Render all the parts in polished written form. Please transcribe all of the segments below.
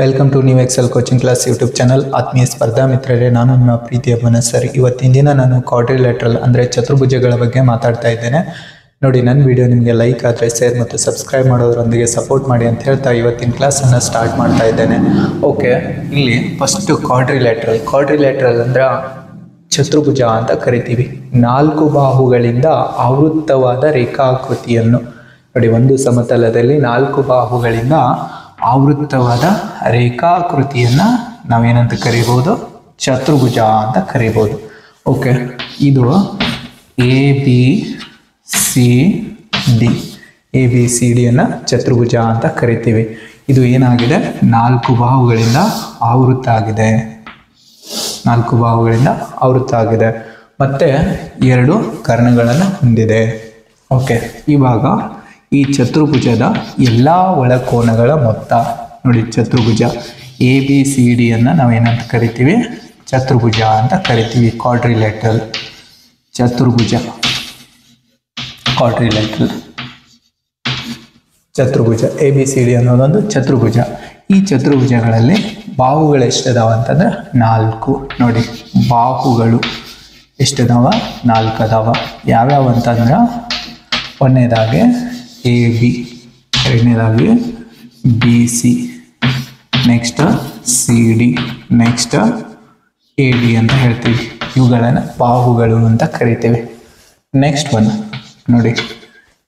Welcome to new Excel coaching class YouTube channel. ಆತ್ಮೀಯ ಸ್ಪರ್ಧಾ ಮಿತ್ರರೇ, ನಾನು ನಿಮ್ಮ ಪ್ರೀತಿಯ ಮನಸ್ಸರ್. ಇವತ್ತಿನ ದಿನ ನಾನು ಕ್ವಾಡ್ರಿಲ್ಯಾಟ್ರಲ್ ಅಂದರೆ ಚತುರ್ಭುಜಗಳ ಬಗ್ಗೆ ಮಾತಾಡ್ತಾ ಇದ್ದೇನೆ. ನೋಡಿ, ನನ್ನ ವಿಡಿಯೋ ನಿಮಗೆ ಲೈಕ್ ಆದರೆ ಶೇರ್ ಮತ್ತು ಸಬ್ಸ್ಕ್ರೈಬ್ ಮಾಡೋದ್ರೊಂದಿಗೆ ಸಪೋರ್ಟ್ ಮಾಡಿ ಅಂತ ಹೇಳ್ತಾ ಇವತ್ತಿನ ಕ್ಲಾಸನ್ನು ಸ್ಟಾರ್ಟ್ ಮಾಡ್ತಾ ಇದ್ದೇನೆ. ಓಕೆ, ಇಲ್ಲಿ ಫಸ್ಟು ಕ್ವಾಡ್ರಿಲ್ಯಾಟ್ರಲ್ ಅಂದ್ರೆ ಚತುರ್ಭುಜ ಅಂತ ಕರಿತೀವಿ. 4 ಬಾಹುಗಳಿಂದ ಆವೃತ್ತವಾದ ರೇಖಾಕೃತಿಯನ್ನು ನೋಡಿ, ಒಂದು ಸಮತಲದಲ್ಲಿ 4 ಬಾಹುಗಳಿಂದ ಆವೃತ್ತವಾದ ರೇಖಾಕೃತಿಯನ್ನು ನಾವೇನಂತ ಕರಿಬೋದು? ಚತುರ್ಭುಜ ಅಂತ ಕರಿಬೋದು. ಓಕೆ, ಇದು ಎ ಬಿ ಸಿ ಡಿಯನ್ನು ಚತುರ್ಭುಜ ಅಂತ ಕರಿತೀವಿ. ಇದು ಏನಾಗಿದೆ? 4 ಬಾಹುಗಳಿಂದ ಆವೃತ್ತ ಆಗಿದೆ. 4 ಬಾಹುಗಳಿಂದ ಆವೃತ್ತ ಆಗಿದೆ ಮತ್ತೆ 2 ಕರ್ಣಗಳನ್ನು ಹೊಂದಿದೆ. ಓಕೆ, ಇವಾಗ ಈ ಚತುರ್ಭುಜದ ಎಲ್ಲ ಒಳಕೋನಗಳ ಮೊತ್ತ ನೋಡಿ. ಚತುರ್ಭುಜ ಎ ಬಿ ಸಿ ಡಿಯನ್ನು ನಾವೇನಂತ ಕರಿತೀವಿ? ಚತುರ್ಭುಜ ಅಂತ ಕರಿತೀವಿ. ಕ್ವಾಡ್ರಿಲ್ಯಾಟ್ರಲ್ ಚತುರ್ಭುಜ, ಚತುರ್ಭುಜ ಎ ಬಿ ಸಿ ಡಿ ಅನ್ನೋದೊಂದು ಚತುರ್ಭುಜ. ಈ ಚತುರ್ಭುಜಗಳಲ್ಲಿ ಬಾಹುಗಳು ಎಷ್ಟಿದಾವ ಅಂತಂದ್ರೆ 4. ನೋಡಿ, ಬಾಹುಗಳು ಎಷ್ಟಿದಾವ? 4 ಅದಾವ. ಯಾವ್ಯಾವ ಅಂತಂದ್ರೆ, ಒಂದನೇದಾಗಿ ಎ ಬಿ, ಎರಡನೇದಾಗಿ B C, next C D, next A D ಅಂತ ಹೇಳ್ತೀವಿ. ಇವುಗಳನ್ನು ಬಾಹುಗಳು ಅಂತ ಕರಿತೀವಿ. ನೆಕ್ಸ್ಟ್ ಒನ್ ನೋಡಿ,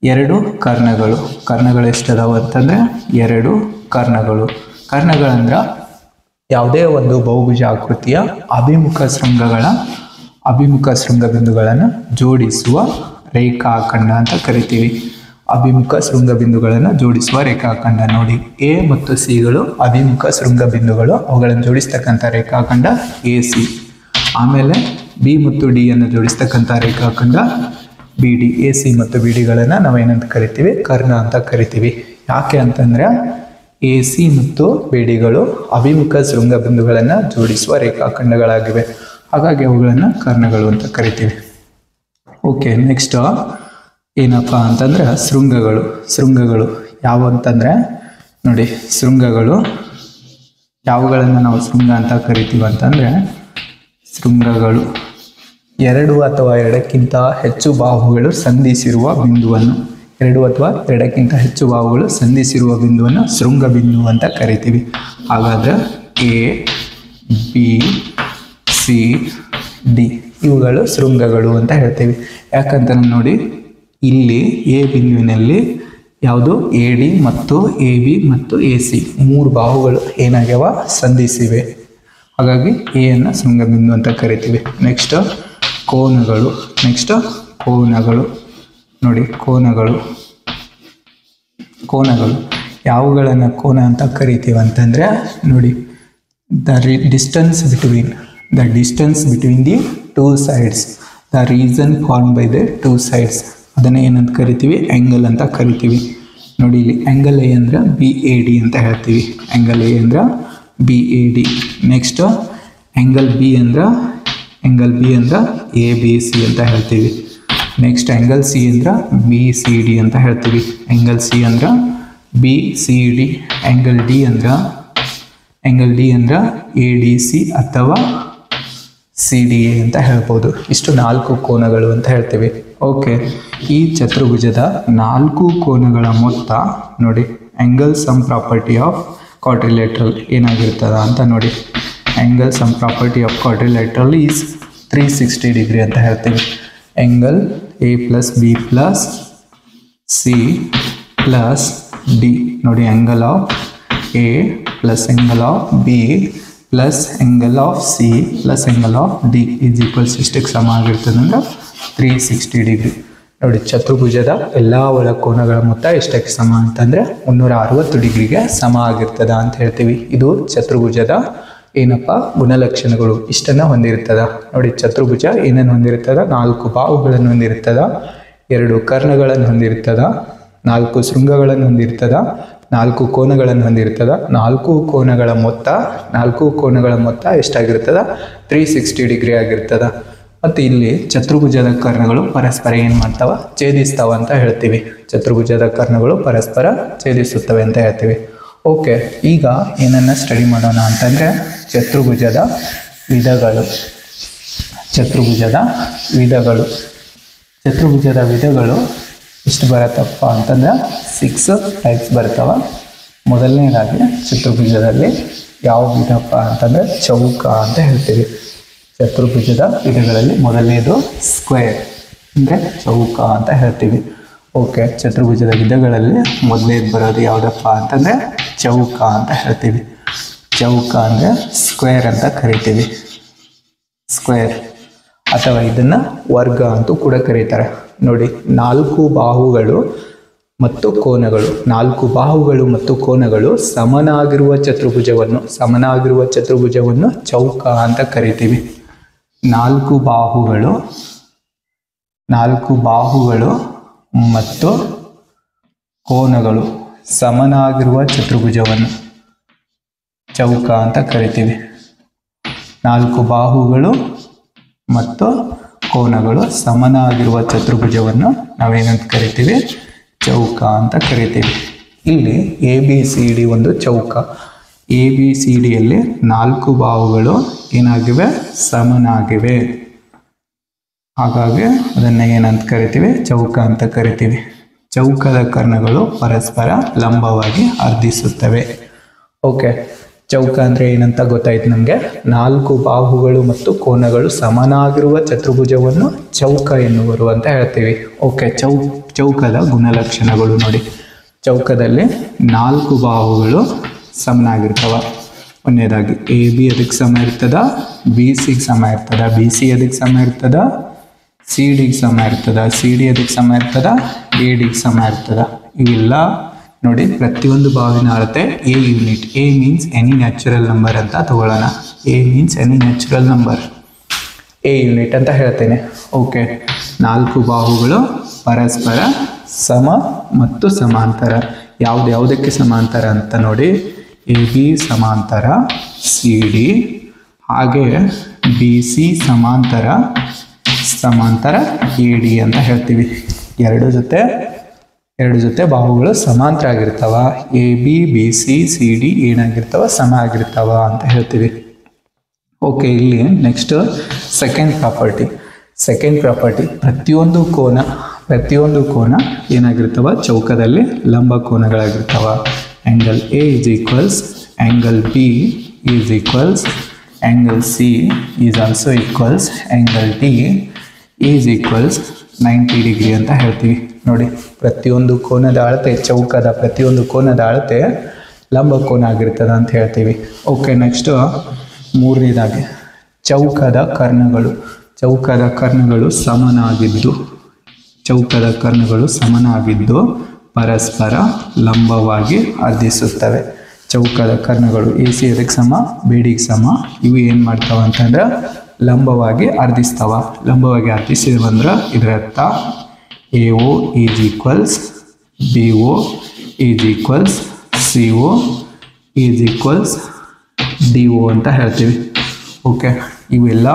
2 ಕರ್ಣಗಳು ಎಷ್ಟದಾವ ಅಂತಂದ್ರೆ 2 ಕರ್ಣಗಳಂದ್ರೆ ಯಾವುದೇ ಒಂದು ಬಹುಭುಜ ಆಕೃತಿಯ ಅಭಿಮುಖ ಶೃಂಗ ಬಿಂದುಗಳನ್ನು ಜೋಡಿಸುವ ರೇಖಾಖಂಡ ಅಂತ ಕರಿತೀವಿ. ಅಭಿಮುಖ ಶೃಂಗ ಬಿಂದುಗಳನ್ನು ಜೋಡಿಸುವ ರೇಖಾಖಂಡ. ನೋಡಿ, ಎ ಮತ್ತು ಸಿಗಳು ಅಭಿಮುಖ ಶೃಂಗ ಬಿಂದುಗಳು, ಅವುಗಳನ್ನು ಜೋಡಿಸ್ತಕ್ಕಂಥ ರೇಖಾಖಂಡ ಎ ಸಿ. ಆಮೇಲೆ ಬಿ ಮತ್ತು ಡಿ ಅನ್ನು ಜೋಡಿಸ್ತಕ್ಕಂಥ ರೇಖಾಖಂಡ ಬಿ ಡಿ. ಎ ಸಿ ಮತ್ತು ಬಿ ಡಿಗಳನ್ನು ನಾವೇನಂತ ಕರಿತೀವಿ? ಕರ್ಣ ಅಂತ ಕರಿತೀವಿ. ಯಾಕೆ ಅಂತಂದ್ರೆ ಎ ಸಿ ಮತ್ತು ಬಿ ಡಿಗಳು ಅಭಿಮುಖ ಶೃಂಗ ಬಿಂದುಗಳನ್ನು ಜೋಡಿಸುವ ರೇಖಾಖಂಡಗಳಾಗಿವೆ. ಹಾಗಾಗಿ ಅವುಗಳನ್ನು ಕರ್ಣಗಳು ಅಂತ ಕರಿತೀವಿ. ಓಕೆ, ನೆಕ್ಸ್ಟ್ ಏನಪ್ಪ ಅಂತಂದ್ರೆ ಶೃಂಗಗಳು ಯಾವ ಅಂತಂದ್ರೆ ನೋಡಿ, ಶೃಂಗಗಳು ಯಾವುಗಳನ್ನು ನಾವು ಶೃಂಗ ಅಂತ ಕರಿತೀವಿ ಅಂತಂದ್ರೆ, ಶೃಂಗಗಳು 2 ಅಥವಾ 2ಕ್ಕಿಂತ ಹೆಚ್ಚು ಬಾಹುಗಳು ಸಂಧಿಸಿರುವ ಬಿಂದುವನ್ನು, 2 ಅಥವಾ 2ಕ್ಕಿಂತ ಹೆಚ್ಚು ಬಾಹುಗಳು ಸಂಧಿಸಿರುವ ಬಿಂದುವನ್ನು ಶೃಂಗ ಬಿಂದು ಅಂತ ಕರಿತೀವಿ. ಹಾಗಾದ್ರೆ ಎ ಬಿ ಸಿ ಡಿ ಇವುಗಳು ಶೃಂಗಗಳು ಅಂತ ಹೇಳ್ತೀವಿ. ಯಾಕಂತ ನೋಡಿ, ಇಲ್ಲಿ ಎ ಬಿಂದುವಿನಲ್ಲಿ ಯಾವುದು? ಎ ಡಿ ಮತ್ತು ಎ ಬಿ ಮತ್ತು ಎ ಸಿ 3 ಬಾಹುಗಳು ಏನಾಗ್ಯಾವ? ಸಂಧಿಸಿವೆ. ಹಾಗಾಗಿ ಎ ಅನ್ನು ಶೃಂಗಬಿಂದು ಅಂತ ಕರಿತೀವಿ. ನೆಕ್ಸ್ಟ್ ಕೋನಗಳು ನೋಡಿ, ಕೋನಗಳು ಯಾವುಗಳನ್ನು ಕೋನ ಅಂತ ಕರಿತೀವಿ ಅಂತಂದ್ರೆ ನೋಡಿ, the distance between the 2 sides, the region formed by the 2 sides, ಅದನ್ನು ಏನಂತ ಕರಿತೀವಿ? ಆ್ಯಂಗಲ್ ಅಂತ ಕರಿತೀವಿ. ನೋಡಿ, ಇಲ್ಲಿ ಆ್ಯಂಗಲ್ ಎ ಅಂದ್ರೆ ಬಿ ಎ ಡಿ ಅಂತ ಹೇಳ್ತೀವಿ. ಆ್ಯಂಗಲ್ ಎ ಅಂದ್ರೆ B A D. Next angle B ಅಂದ್ರೆ ಎ ಬಿ ಸಿ ಅಂತ ಹೇಳ್ತೀವಿ. ನೆಕ್ಸ್ಟ್ ಆ್ಯಂಗಲ್ ಸಿ ಅಂದ್ರೆ ಬಿ ಸಿ ಡಿ ಅಂತ ಹೇಳ್ತೀವಿ. ಆ್ಯಂಗಲ್ ಸಿ ಅಂದ್ರೆ B C D. Angle D ಅಂದ್ರೆ ಎ ಡಿ ಸಿ ಅಥವಾ ಸಿ ಡಿ ಎ ಅಂತ ಹೇಳ್ಬೋದು. ಇಷ್ಟು 4 ಕೋನಗಳು ಅಂತ ಹೇಳ್ತೀವಿ. ಓಕೆ, ಈ ಚತುರ್ಭುಜದ 4 ಕೋನಗಳ ಮೊತ್ತ ನೋಡಿ, angle sum property of quadrilateral ಏನಾಗಿರ್ತದ ಅಂತ ನೋಡಿ. Angle sum property of quadrilateral is 360 degree ಅಂತ ಹೇಳ್ತೀವಿ. Angle A plus B plus C plus D ನೋಡಿ, angle of A plus angle of B plus angle of C plus angle of D is equals ಎಷ್ಟಕ್ಕೆ ಸಮ ಆಗಿರ್ತದೆ ಅಂದ್ರೆ 360 degree. ನೋಡಿ, ಚತುರ್ಭುಜದ ಎಲ್ಲ ಒಳಕೋನಗಳ ಮೊತ್ತ ಎಷ್ಟಕ್ಕೆ ಸಮ ಅಂತಂದ್ರೆ 360 ಡಿಗ್ರಿಗೆ ಸಮ ಆಗಿರ್ತದ ಅಂತ ಹೇಳ್ತೀವಿ. ಇದು ಚತುರ್ಭುಜದ ಏನಪ್ಪ ಗುಣಲಕ್ಷಣಗಳು, ಇಷ್ಟನ್ನು ಹೊಂದಿರ್ತದ. ನೋಡಿ, ಚತುರ್ಭುಜ ಏನನ್ನು ಹೊಂದಿರ್ತದ? 4 ಬಾಹುಗಳನ್ನು ಹೊಂದಿರ್ತದ, 2 ಕರ್ಣಗಳನ್ನು ಹೊಂದಿರ್ತದ, 4 ಶೃಂಗಗಳನ್ನು ಹೊಂದಿರ್ತದ, 4 ಕೋನಗಳನ್ನು ಹೊಂದಿರ್ತದ. 4 ಕೋನಗಳ ಮೊತ್ತ ಎಷ್ಟಾಗಿರ್ತದ? 360 ಡಿಗ್ರಿ ಆಗಿರ್ತದ. ಮತ್ತು ಇಲ್ಲಿ ಚತುರ್ಭುಜದ ಕರ್ಣಗಳು ಪರಸ್ಪರ ಏನು ಮಾಡ್ತಾವ? ಛೇದಿಸ್ತಾವ ಅಂತ ಹೇಳ್ತೀವಿ. ಚತುರ್ಭುಜದ ಕರ್ಣಗಳು ಪರಸ್ಪರ ಛೇದಿಸುತ್ತವೆ ಅಂತ ಹೇಳ್ತೀವಿ. ಓಕೆ, ಈಗ ಏನನ್ನ ಸ್ಟಡಿ ಮಾಡೋಣ ಅಂತಂದರೆ ಚತುರ್ಭುಜದ ವಿಧಗಳು. ಚತುರ್ಭುಜದ ವಿಧಗಳು ಎಷ್ಟು ಬರುತ್ತಪ್ಪ ಅಂತಂದ್ರೆ 6 ಟೈಪ್ಸ್ ಬರ್ತಾವ. ಮೊದಲನೇದಾಗಿ ಚತುರ್ಭುಜದಲ್ಲಿ ಯಾವ ವಿಧಪ್ಪ ಅಂತಂದ್ರೆ ಚೌಕ ಅಂತ ಹೇಳ್ತೀವಿ. ಚತುರ್ಭುಜದ ವಿಧಗಳಲ್ಲಿ ಮೊದಲನೇದು ಸ್ಕ್ವೇರ್ ಅಂದರೆ ಚೌಕ ಅಂತ ಹೇಳ್ತೀವಿ. ಓಕೆ, ಚತುರ್ಭುಜದ ವಿಧಗಳಲ್ಲಿ ಮೊದಲನೇದು ಬರೋದು ಯಾವುದಪ್ಪ ಅಂತಂದರೆ ಚೌಕ ಅಂತ ಹೇಳ್ತೀವಿ. ಚೌಕ ಅಂದರೆ ಸ್ಕ್ವೇರ್ ಅಂತ ಕರಿತೀವಿ. ಸ್ಕ್ವೇರ್ ಅಥವಾ ಇದನ್ನು ವರ್ಗ ಅಂತೂ ಕೂಡ ಕರೀತಾರೆ. ನೋಡಿ, 4 ಬಾಹುಗಳು ಮತ್ತು ಕೋನಗಳು ಸಮನಾಗಿರುವ ಚತುರ್ಭುಜವನ್ನು ಚೌಕ ಅಂತ ಕರಿತೀವಿ. 4 ಬಾಹುಗಳು ಮತ್ತು ಕೋನಗಳು ಸಮನಾಗಿರುವ ಚತುರ್ಭುಜವನ್ನು ಚೌಕ ಅಂತ ಕರಿತೀವಿ. 4 ಬಾಹುಗಳು ಮತ್ತು ಕೋನಗಳು ಸಮನಾಗಿರುವ ಚತುರ್ಭುಜವನ್ನು ನಾವೇನಂತ ಕರಿತೀವಿ? ಚೌಕ ಅಂತ ಕರಿತೀವಿ. ಇಲ್ಲಿ ABCD ಒಂದು ಚೌಕ. ABCDಯಲ್ಲಿ 4 ಬಾಹುಗಳು ಏನಾಗಿವೆ? ಸಮನಾಗಿವೆ. ಹಾಗಾಗಿ ಅದನ್ನು ಏನಂತ ಕರಿತೀವಿ? ಚೌಕ ಅಂತ ಕರಿತೀವಿ. ಚೌಕದ ಕರ್ಣಗಳು ಪರಸ್ಪರ ಲಂಬವಾಗಿ ಅರ್ಧಿಸುತ್ತವೆ. ಓಕೆ, ಚೌಕ ಅಂದರೆ ಏನಂತ ಗೊತ್ತಾಯ್ತು ನಮಗೆ. 4 ಬಾಹುಗಳು ಮತ್ತು ಕೋನಗಳು ಸಮನಾಗಿರುವ ಚತುರ್ಭುಜವನ್ನು ಚೌಕ ಎನ್ನುವರು ಅಂತ ಹೇಳ್ತೀವಿ. ಓಕೆ, ಚೌಕದ ಗುಣಲಕ್ಷಣಗಳು ನೋಡಿ. ಚೌಕದಲ್ಲಿ 4 ಬಾಹುಗಳು ಸಮನಾಗಿರ್ತವ. ಒಂದನೇದಾಗಿ AB ಅದಕ್ಕೆ ಸಮ ಇರ್ತದ, BCಗೆ ಸಮ ಇರ್ತದ, BC ಅದಕ್ಕೆ ಸಮ ಇರ್ತದ, CDಗೆ ಸಮ ಇರ್ತದ, CD ಅದಕ್ಕೆ ಸಮ ಇರ್ತದ, ADಗೆ ಸಮ ಇರ್ತದ. ಇವೆಲ್ಲ ನೋಡಿ, ಪ್ರತಿಯೊಂದು ಬಾವಿನ ಅಳತೆ A unit. A means any natural number ಅಂತ ತಗೊಳ್ಳೋಣ. A means any natural number, A unit ಅಂತ ಹೇಳ್ತೇನೆ. ಓಕೆ, 4 ಬಾಹುಗಳು ಪರಸ್ಪರ ಸಮ ಮತ್ತು ಸಮಾಂತರ. ಯಾವುದಕ್ಕೆ ಸಮಾಂತರ ಅಂತ ನೋಡಿ, AB ಸಮಾಂತರ CD, ಹಾಗೆ BC ಸಮಾಂತರ AD ಅಂತ ಹೇಳ್ತೀವಿ. ಎರಡು ಜೊತೆ ಬಾಹುಗಳು ಸಮಾಂತರ ಆಗಿರ್ತಾವ. AB BC CD ಏನಾಗಿರ್ತಾವ? ಸಮ ಆಗಿರ್ತಾವ ಅಂತ ಹೇಳ್ತೀವಿ. ಓಕೆ, ಇಲ್ಲಿ ನೆಕ್ಸ್ಟ್ ಸೆಕೆಂಡ್ ಪ್ರಾಪರ್ಟಿ. ಪ್ರತಿಯೊಂದು ಕೋನ ಏನಾಗಿರ್ತಾವ? ಚೌಕದಲ್ಲಿ ಲಂಬ ಕೋನಗಳಾಗಿರ್ತಾವ. Angle A is equals angle B is equals angle C is also equals angle D is equals 90 degree ಅಂತ ಹೇಳ್ತೀವಿ. ನೋಡಿ, ಪ್ರತಿಯೊಂದು ಕೋನದ ಅಳತೆ, ಚೌಕದ ಪ್ರತಿಯೊಂದು ಕೋನದ ಅಳತೆ ಲಂಬ ಕೋನ ಆಗಿರ್ತದ ಅಂತ ಹೇಳ್ತೀವಿ. ಓಕೆ, ನೆಕ್ಸ್ಟ್ ಮೂರನೇದಾಗಿ ಚೌಕದ ಕರ್ಣಗಳು ಸಮನಾಗಿದ್ದು ಪರಸ್ಪರ ಲಂಬವಾಗಿ ಅರ್ಧಿಸುತ್ತವೆ. ಚೌಕದ ಕರ್ಣಗಳು AC ಅದಕ್ಕೆ ಸಮ, BD ಗೆ ಸಮ. ಇವು ಏನು ಮಾಡ್ತಾವ ಅಂತಂದ್ರೆ ಲಂಬವಾಗಿ ಅರ್ಧಿಸ್ತಾವ. ಲಂಬವಾಗಿ ಅರ್ಧಿಸಿದ್ವಂದ್ರೆ ಇದರ ಅರ್ಥ AO is equals BO is equals CO is equals DO ಅಂತ ಹೇಳ್ತೀವಿ. ಓಕೆ, ಇವೆಲ್ಲ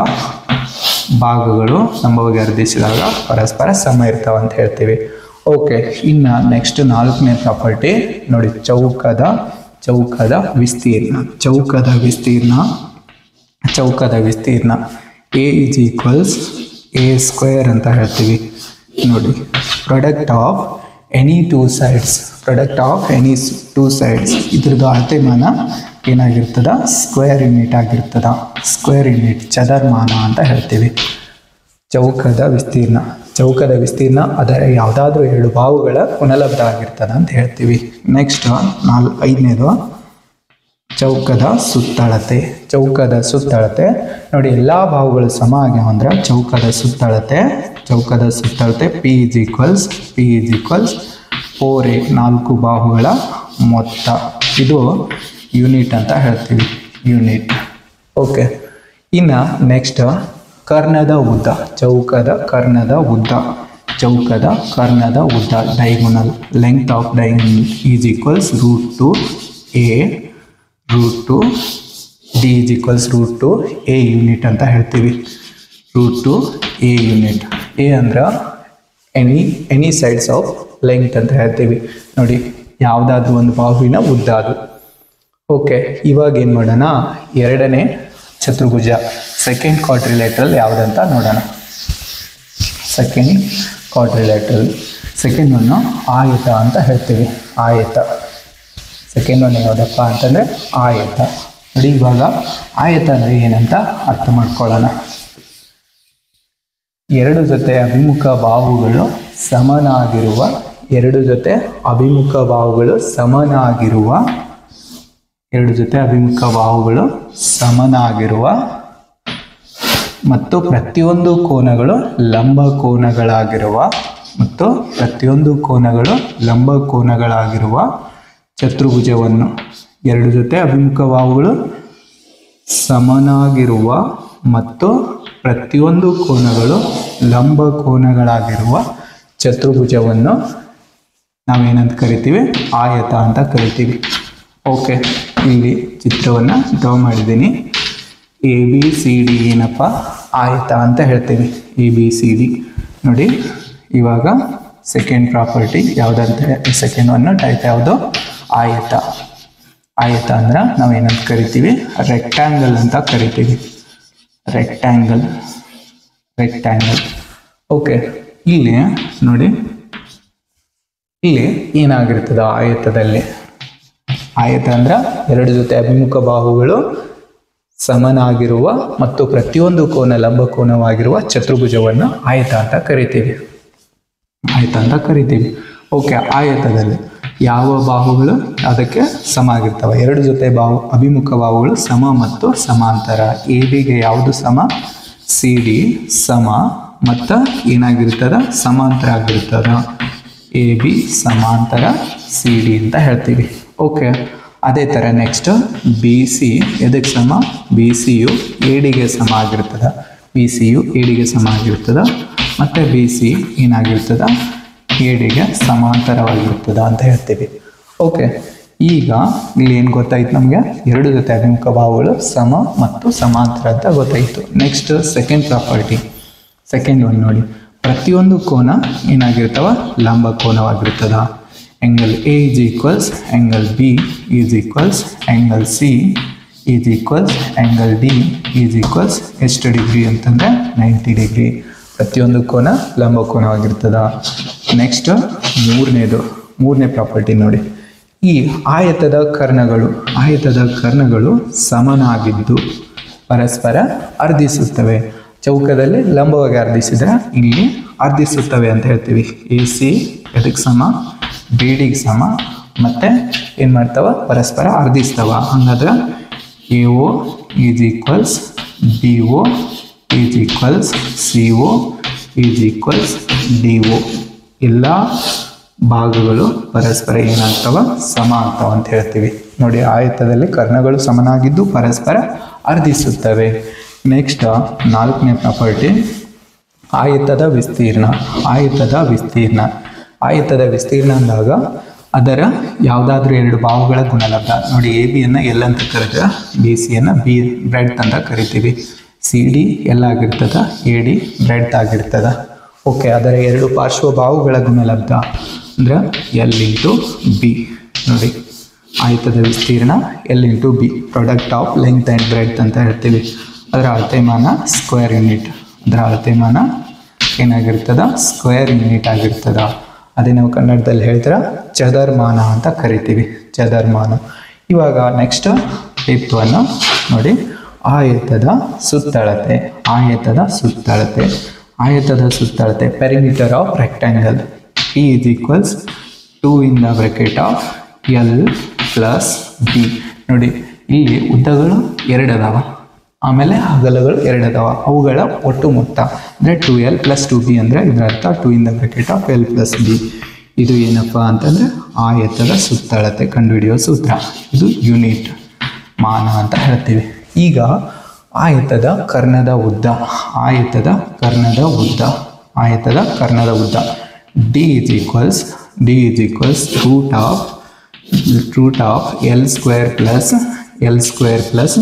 ಭಾಗಗಳು ಲಂಬವಾಗಿ ಅರ್ಧಿಸಿದಾಗ ಪರಸ್ಪರ ಸಮ ಇರ್ತಾವ ಅಂತ ಹೇಳ್ತೀವಿ. ಓಕೆ, ಇನ್ನು ನೆಕ್ಸ್ಟ್ 4ನೇ ಪ್ರಾಪರ್ಟಿ ನೋಡಿ, ಚೌಕದ ವಿಸ್ತೀರ್ಣ A is equals A square ಅಂತ ಹೇಳ್ತೀವಿ. ನೋಡಿ, product of any two sides ಇದ್ರದ್ದು ಅಳತೆಮಾನ ಏನಾಗಿರ್ತದ? ಸ್ಕ್ವೇರ್ ಯೂನಿಟ್ ಆಗಿರ್ತದ. ಸ್ಕ್ವೇರ್ ಯೂನಿಟ್ ಚದರ್ಮಾನ ಅಂತ ಹೇಳ್ತೀವಿ. ಚೌಕದ ವಿಸ್ತೀರ್ಣ ಅದರ ಯಾವುದಾದ್ರೂ 2 ಬಾಹುಗಳ ಗುಣಲಬ್ಧ ಆಗಿರ್ತದ ಅಂತ ಹೇಳ್ತೀವಿ. ನೆಕ್ಸ್ಟ್ 5ನೇದು ಚೌಕದ ಸುತ್ತಳತೆ. ನೋಡಿ, ಎಲ್ಲ ಬಾಹುಗಳು ಸಮ ಆಗ್ಯಾವ ಅಂದ್ರೆ ಚೌಕದ ಸುತ್ತಳತೆ P is equals 4A, 4 ಬಾಹುಗಳ ಮೊತ್ತ. ಇದು ಯೂನಿಟ್ ಅಂತ ಹೇಳ್ತೀವಿ, ಯೂನಿಟ್. ಓಕೆ, ಇನ್ನು ನೆಕ್ಸ್ಟ್ ಕರ್ಣದ ಉದ್ದ. ಚೌಕದ ಕರ್ಣದ ಉದ್ದ diagonal length of diagonal is equals √2A √2D is equals √2A unit ಅಂತ ಹೇಳ್ತೀವಿ. √2A unit. A ಅಂದ್ರೆ ಎನಿ ಸೈಡ್ಸ್ ಆಫ್ ಲೆಂತ್ ಅಂತ ಹೇಳ್ತೀವಿ. ನೋಡಿ, ಯಾವುದಾದ್ರೂ ಒಂದು ಬಾಹುವಿನ ಉದ್ದ ಅದು ಓಕೆ, ಇವಾಗ ಏನು ಮಾಡೋಣ, ಎರಡನೇ ಚತುರ್ಭುಜ ಸೆಕೆಂಡ್ ಕ್ವಾಡ್ರಿಲೇಟ್ರಲ್ ಯಾವುದಂತ ನೋಡೋಣ. ಸೆಕೆಂಡ್ ಕ್ವಾಡ್ರಿಲೇಟ್ರಲ್ ಸೆಕೆಂಡ್ ಒನ್ನು ಆಯತ ಅಂತ ಹೇಳ್ತೀವಿ. ಆಯತ ಸೆಕೆಂಡ್ ಒನ್ ಯಾವುದಪ್ಪ ಅಂತಂದರೆ ಆಯತ. ನೋಡಿ, ಇವಾಗ ಆಯತ ಅಂದರೆ ಏನಂತ ಅರ್ಥ ಮಾಡ್ಕೊಳ್ಳೋಣ. ಎರಡು ಜೊತೆ ಅಭಿಮುಖ ಬಾಹುಗಳು ಸಮನಾಗಿರುವ, ಎರಡು ಜೊತೆ ಅಭಿಮುಖ ಬಾಹುಗಳು ಸಮನಾಗಿರುವ, ಎರಡು ಜೊತೆ ಅಭಿಮುಖ ಬಾಹುಗಳು ಸಮನಾಗಿರುವ ಮತ್ತು ಪ್ರತಿಯೊಂದು ಕೋನಗಳು ಲಂಬ ಕೋನಗಳಾಗಿರುವ, ಮತ್ತು ಪ್ರತಿಯೊಂದು ಕೋನಗಳು ಲಂಬ ಕೋನಗಳಾಗಿರುವ ಚತುರ್ಭುಜವನ್ನು, ಎರಡು ಜೊತೆ ಅಭಿಮುಖ ಬಾಹುಗಳು ಸಮನಾಗಿರುವ ಮತ್ತು ಪ್ರತಿಯೊಂದು ಕೋನಗಳು ಲಂಬ ಕೋನಗಳಾಗಿರುವ ಚತುರ್ಭುಜವನ್ನು ನಾವೇನಂತ ಕರಿತೀವಿ, ಆಯತ ಅಂತ ಕರಿತೀವಿ. ಓಕೆ, ಇಲ್ಲಿ ಚಿತ್ರವನ್ನು ಡ್ರಾ ಮಾಡಿದ್ದೀನಿ. ABCD ಏನಪ್ಪ, ಆಯತ ಅಂತ ಹೇಳ್ತೀವಿ. ABCD ನೋಡಿ. ಇವಾಗ ಸೆಕೆಂಡ್ ಪ್ರಾಪರ್ಟಿ ಯಾವುದಂತ, ಸೆಕೆಂಡ್ ಒನ್ ಟೈಪ್ ಯಾವುದು, ಆಯತ. ಆಯತ ಅಂದ್ರೆ ನಾವೇನಂತ ಕರಿತೀವಿ, ರೆಕ್ಟ್ಯಾಂಗಲ್ ಅಂತ ಕರಿತೀವಿ. ರೆಕ್ಟ್ಯಾಂಗಲ್. ಓಕೆ, ಇಲ್ಲಿ ನೋಡಿ, ಇಲ್ಲಿ ಏನಾಗಿರ್ತದ ಆಯತದಲ್ಲಿ, ಆಯತ ಅಂದ್ರೆ ಎರಡು ಜೊತೆ ಅಭಿಮುಖ ಬಾಹುಗಳು ಸಮನಾಗಿರುವ ಮತ್ತು ಪ್ರತಿಯೊಂದು ಕೋನ ಲಂಬ ಕೋನವಾಗಿರುವ ಚತುರ್ಭುಜವನ್ನು ಆಯತ ಅಂತ ಕರಿತೀವಿ. ಆಯತ ಅಂತ ಕರಿತೀವಿ. ಓಕೆ, ಆಯತದಲ್ಲಿ ಯಾವ ಬಾಹುಗಳು ಅದಕ್ಕೆ ಸಮ ಆಗಿರ್ತವೆ, ಎರಡು ಜೊತೆ ಅಭಿಮುಖ ಬಾಹುಗಳು ಸಮ ಮತ್ತು ಸಮಾಂತರ. ABಗೆ ಯಾವುದು ಸಮ, CD ಸಮ ಮತ್ತು ಏನಾಗಿರ್ತದ, ಸಮಾಂತರ ಆಗಿರ್ತದ. AB ಸಮಾಂತರ CD ಅಂತ ಹೇಳ್ತೀವಿ. ಓಕೆ, ಅದೇ ಥರ ನೆಕ್ಸ್ಟ್ BC ಎದಕ್ಕೆ ಸಮ, BCಯು ADಗೆ ಸಮ ಆಗಿರ್ತದ. BCಯು ADಗೆ ಸಮ ಆಗಿರ್ತದ ಮತ್ತು BC ಏನಾಗಿರ್ತದ, ADಗೆ ಸಮಾಂತರವಾಗಿರ್ತದ ಅಂತ ಹೇಳ್ತೀವಿ. ಓಕೆ, ಈಗ ಇಲ್ಲಿ ಏನು ಗೊತ್ತಾಯ್ತು ನಮಗೆ, ಎರಡು ಜೊತೆ ಅಭಿಮುಖ ಬಾಹುಗಳು ಸಮ ಮತ್ತು ಸಮಾಂತರ ಅಂತ ಗೊತ್ತಾಯಿತು. Next second property, second one ನೋಡಿ, ಪ್ರತಿಯೊಂದು ಕೋನ ಏನಾಗಿರ್ತವ, ಲಂಬ ಕೋನವಾಗಿರ್ತದ. angle A is equals angle B is equals angle C is equals angle D is equals ಎಷ್ಟು ಡಿಗ್ರಿ ಅಂತಂದರೆ 90 ಡಿಗ್ರಿ. ಪ್ರತಿಯೊಂದು ಕೋನ ಲಂಬ ಕೋನವಾಗಿರ್ತದ. ನೆಕ್ಸ್ಟ್ ಮೂರನೇ ಪ್ರಾಪರ್ಟಿ ನೋಡಿ, ಈ ಆಯತದ ಕರ್ಣಗಳು ಸಮನಾಗಿದ್ದು ಪರಸ್ಪರ ಅರ್ಧಿಸುತ್ತವೆ. ಚೌಕದಲ್ಲಿ ಲಂಬವಾಗಿ ಅರ್ಧಿಸಿದ್ರೆ ಇಲ್ಲಿ ಅರ್ಧಿಸುತ್ತವೆ ಅಂತ ಹೇಳ್ತೀವಿ. AC ಎದಕ್ಕೆ ಸಮ, BDಗೆ ಸಮ ಮತ್ತು ಏನು ಮಾಡ್ತಾವ, ಪರಸ್ಪರ ಅರ್ಧಿಸ್ತವ. ಹಂಗಾದ್ರೆ AO is equals BO is equals CO is equals DO. ಎಲ್ಲ ಭಾಗಗಳು ಪರಸ್ಪರ ಏನಾಗ್ತವ, ಸಮ ಆಗ್ತಾವ ಅಂತ ಹೇಳ್ತೀವಿ. ನೋಡಿ, ಆಯತದಲ್ಲಿ ಕರ್ಣಗಳು ಸಮನಾಗಿದ್ದು ಪರಸ್ಪರ ಅರ್ಧಿಸುತ್ತವೆ. ನೆಕ್ಸ್ಟ್ ನಾಲ್ಕನೇ ಪ್ರಾಪರ್ಟಿ, ಆಯತದ ವಿಸ್ತೀರ್ಣ. ಆಯತದ ವಿಸ್ತೀರ್ಣ ಅಂದಾಗ ಅದರ ಯಾವುದಾದ್ರೂ ಎರಡು ಬಾಹುಗಳ ಗುಣಲಬ್ಧ. ನೋಡಿ, ABಯನ್ನು L ಅಂತ ಕರೆದ್ರೆ BCಯನ್ನು B ಬ್ರೆಡ್ತ್ ಅಂತ ಕರಿತೀವಿ. CD L ಆಗಿರ್ತದ, AD ಬ್ರೆಡ್ತ್ ಆಗಿರ್ತದ. ಓಕೆ, ಅದರ ಎರಡು ಪಾರ್ಶ್ವ ಬಾಹುಗಳ ಗುಣಲಬ್ಧ ಅಂದ್ರೆ L ಇಂಟು B. ನೋಡಿ, ಆಯತದ ವಿಸ್ತೀರ್ಣ L into B, product of length and breadth ಅಂತ ಹೇಳ್ತೀವಿ. ಅದರ ಅಳತೆಮಾನ ಸ್ಕ್ವೇರ್ ಯೂನಿಟ್. ಅದರ ಅಳತೆಮಾನ ಏನಾಗಿರ್ತದ, ಸ್ಕ್ವೇರ್ ಯೂನಿಟ್ ಆಗಿರ್ತದ. ಅದೇ ನಾವು ಕನ್ನಡದಲ್ಲಿ ಹೇಳ್ತೀರ ಚದರ್ಮಾನ ಅಂತ ಕರಿತೀವಿ, ಚದರ್ಮಾನ. ಇವಾಗ ನೆಕ್ಸ್ಟ್ ಫಿಫ್ತ್ ಒನ್ ನೋಡಿ, ಆಯತದ ಸುತ್ತಳತೆ perimeter of rectangle. P is equals 2 in the bracket of L plus B. ನೋಡಿ, ಇಲ್ಲಿ ಉದ್ದಗಳು ಎರಡು ಅದಾವ, ಆಮೇಲೆ ಅಗಲಗಳು ಎರಡು ಅದಾವ. ಅವುಗಳ ಒಟ್ಟು ಮೊತ್ತ ಅಂದರೆ 2L plus 2B ಅಂದರೆ ಇದರ ಅರ್ಥ 2 in the bracket of L plus B. ಇದು ಏನಪ್ಪ ಅಂತಂದರೆ ಆಯತದ ಸುತ್ತಳತೆ ಕಂಡುಹಿಡಿಯೋ ಸೂತ್ರ. ಇದು ಯೂನಿಟ್ ಮಾನ ಅಂತ ಹೇಳ್ತೀವಿ. ಈಗ ಆಯತದ ಕರ್ಣದ ಉದ್ದ D is equals root of L square plus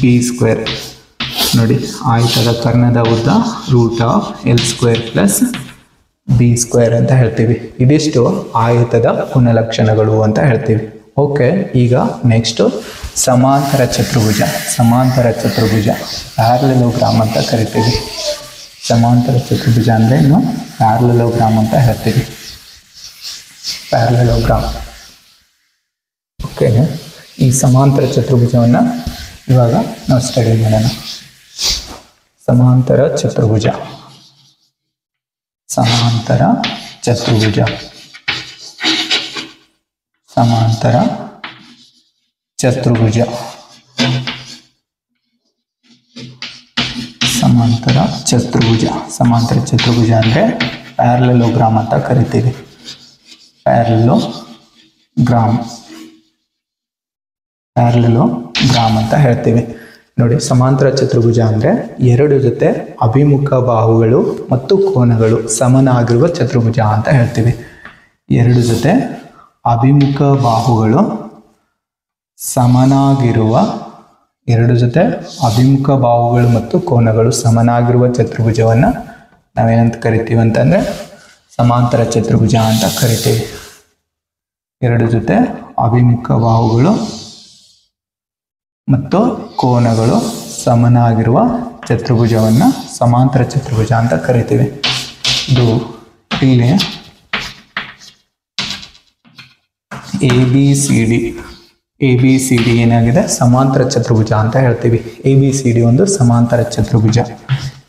B square. ನೋಡಿ, ಆಯತದ ಕರ್ಣದ ಉದ್ದ root of L square plus B square ಅಂತ ಹೇಳ್ತೀವಿ. ಇದಿಷ್ಟು ಆಯತದ ಗುಣಲಕ್ಷಣಗಳು ಅಂತ ಹೇಳ್ತೀವಿ. ಓಕೆ, ಈಗ ನೆಕ್ಸ್ಟ್ ಸಮಾಂತರ ಚತುರ್ಭುಜ ಪ್ಯಾರಲೆಲೋಗ್ರಾಮ್ ಅಂತ ಕರಿತೀವಿ. ಸಮಾಂತರ ಚತುರ್ಭುಜ ಅಂದರೆ ಇನ್ನು ಪ್ಯಾರಲೆಲೋಗ್ರಾಮ್ ಅಂತ ಹೇಳ್ತೀವಿ. ಪ್ಯಾರಲೆಲೋಗ್ರಾಮ್. ಓಕೆ, ಈ ಸಮಾಂತರ ಚತುರ್ಭುಜವನ್ನು ಇವಾಗ ನಾವು ಸ್ಟಡಿ ಮಾಡೋಣ. ಸಮಾಂತರ ಚತುರ್ಭುಜ ಸಮಾಂತರ ಚತುರ್ಭುಜ ಸಮಾಂತರ ಚತುರ್ಭುಜ ಸಮಾಂತರ ಚತುರ್ಭುಜ ಸಮಾಂತರ ಚತುರ್ಭುಜ ಅಂದರೆ ಪ್ಯಾರಲೆಲೋಗ್ರಾಮ್ ಅಂತ ಕರಿತೀವಿ. ಪ್ಯಾರಲೆಲೋಗ್ರಾಮ್ ಅಂತ ಹೇಳ್ತೀವಿ. ನೋಡಿ, ಸಮಾಂತರ ಚತುರ್ಭುಜ ಅಂದರೆ ಎರಡು ಜೊತೆ ಅಭಿಮುಖ ಬಾಹುಗಳು ಮತ್ತು ಕೋನಗಳು ಸಮನಾಗಿರುವ ಚತುರ್ಭುಜ ಅಂತ ಹೇಳ್ತೀವಿ. ಎರಡು ಜೊತೆ ಅಭಿಮುಖ ಬಾಹುಗಳು ಮತ್ತು ಕೋನಗಳು ಸಮನಾಗಿರುವ ಚತುರ್ಭುಜವನ್ನು ನಾವೇನಂತ ಕರಿತೀವಿ ಅಂತಂದರೆ ಸಮಾಂತರ ಚತುರ್ಭುಜ ಅಂತ ಕರಿತೀವಿ. ಎರಡು ಜೊತೆ ಅಭಿಮುಖ ಬಾಹುಗಳು ಮತ್ತು ಕೋನಗಳು ಸಮನಾಗಿರುವ ಚತುರ್ಭುಜವನ್ನು ಸಮಾಂತರ ಚತುರ್ಭುಜ ಅಂತ ಕರಿತೀವಿ. ಇದು ಇಲ್ಲಿ ಎ ಬಿ ಸಿ ಡಿ ಏನಾಗಿದೆ, ಸಮಾಂತರ ಚತುರ್ಭುಜ ಅಂತ ಹೇಳ್ತೀವಿ. ABCD ಒಂದು ಸಮಾಂತರ ಚತುರ್ಭುಜ.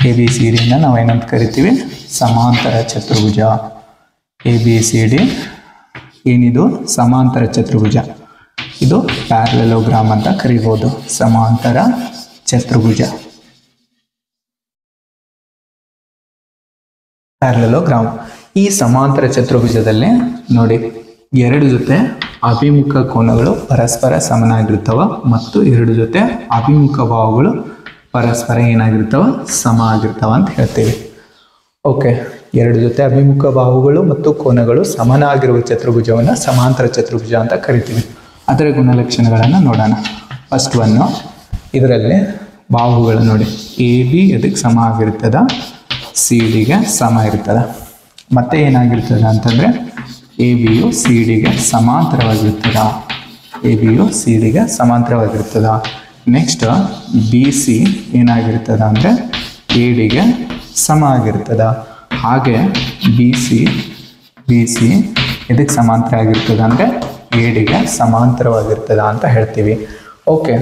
ABCDನ ನಾವೇನಂತ ಕರಿತೀವಿ, ಸಮಾಂತರ ಚತುರ್ಭುಜ. ABCD ಏನಿದು, ಸಮಾಂತರ ಚತುರ್ಭುಜ. ಇದು ಪ್ಯಾರಲೆಲೋಗ್ರಾಮ್ ಅಂತ ಕರಿಬೋದು. ಸಮಾಂತರ ಚತುರ್ಭುಜ, ಪ್ಯಾರಲೆಲೋಗ್ರಾಮ್. ಈ ಸಮಾಂತರ ಚತುರ್ಭುಜದಲ್ಲಿ ನೋಡಿ, ಎರಡು ಜೊತೆ ಅಭಿಮುಖ ಕೋನಗಳು ಪರಸ್ಪರ ಸಮನಾಗಿರ್ತವ ಮತ್ತು ಎರಡು ಜೊತೆ ಅಭಿಮುಖ ಬಾಹುಗಳು ಪರಸ್ಪರ ಏನಾಗಿರ್ತವ, ಸಮ ಆಗಿರ್ತವ ಅಂತ ಹೇಳ್ತೀವಿ. ಓಕೆ, ಎರಡು ಜೊತೆ ಅಭಿಮುಖ ಬಾಹುಗಳು ಮತ್ತು ಕೋನಗಳು ಸಮನಾಗಿರುವ ಚತುರ್ಭುಜವನ್ನು ಸಮಾಂತರ ಚತುರ್ಭುಜ ಅಂತ ಕರಿತೀವಿ. ಅದರ ಗುಣಲಕ್ಷಣಗಳನ್ನು ನೋಡೋಣ. ಫಸ್ಟ್ ಒನ್ನು, ಇದರಲ್ಲಿ ಬಾಹುಗಳು ನೋಡಿ, AB ಇದಕ್ಕೆ ಸಮ ಆಗಿರ್ತದ, CD ಗೆ ಸಮ ಇರ್ತದ. ಮತ್ತೆ ಏನಾಗಿರ್ತದ ಅಂತಂದರೆ ABಯು CDಗೆ ಸಮಾಂತರವಾಗಿರ್ತದ. ನೆಕ್ಸ್ಟ್ BC ಏನಾಗಿರ್ತದ ಅಂದರೆ ADಗೆ ಸಮ ಆಗಿರ್ತದ. ಹಾಗೆ BC ಇದಕ್ಕೆ ಸಮಾಂತರ ಆಗಿರ್ತದ ಅಂದರೆ ADಗೆ ಸಮಾಂತರವಾಗಿರ್ತದ ಅಂತ ಹೇಳ್ತೀವಿ. ಓಕೆ,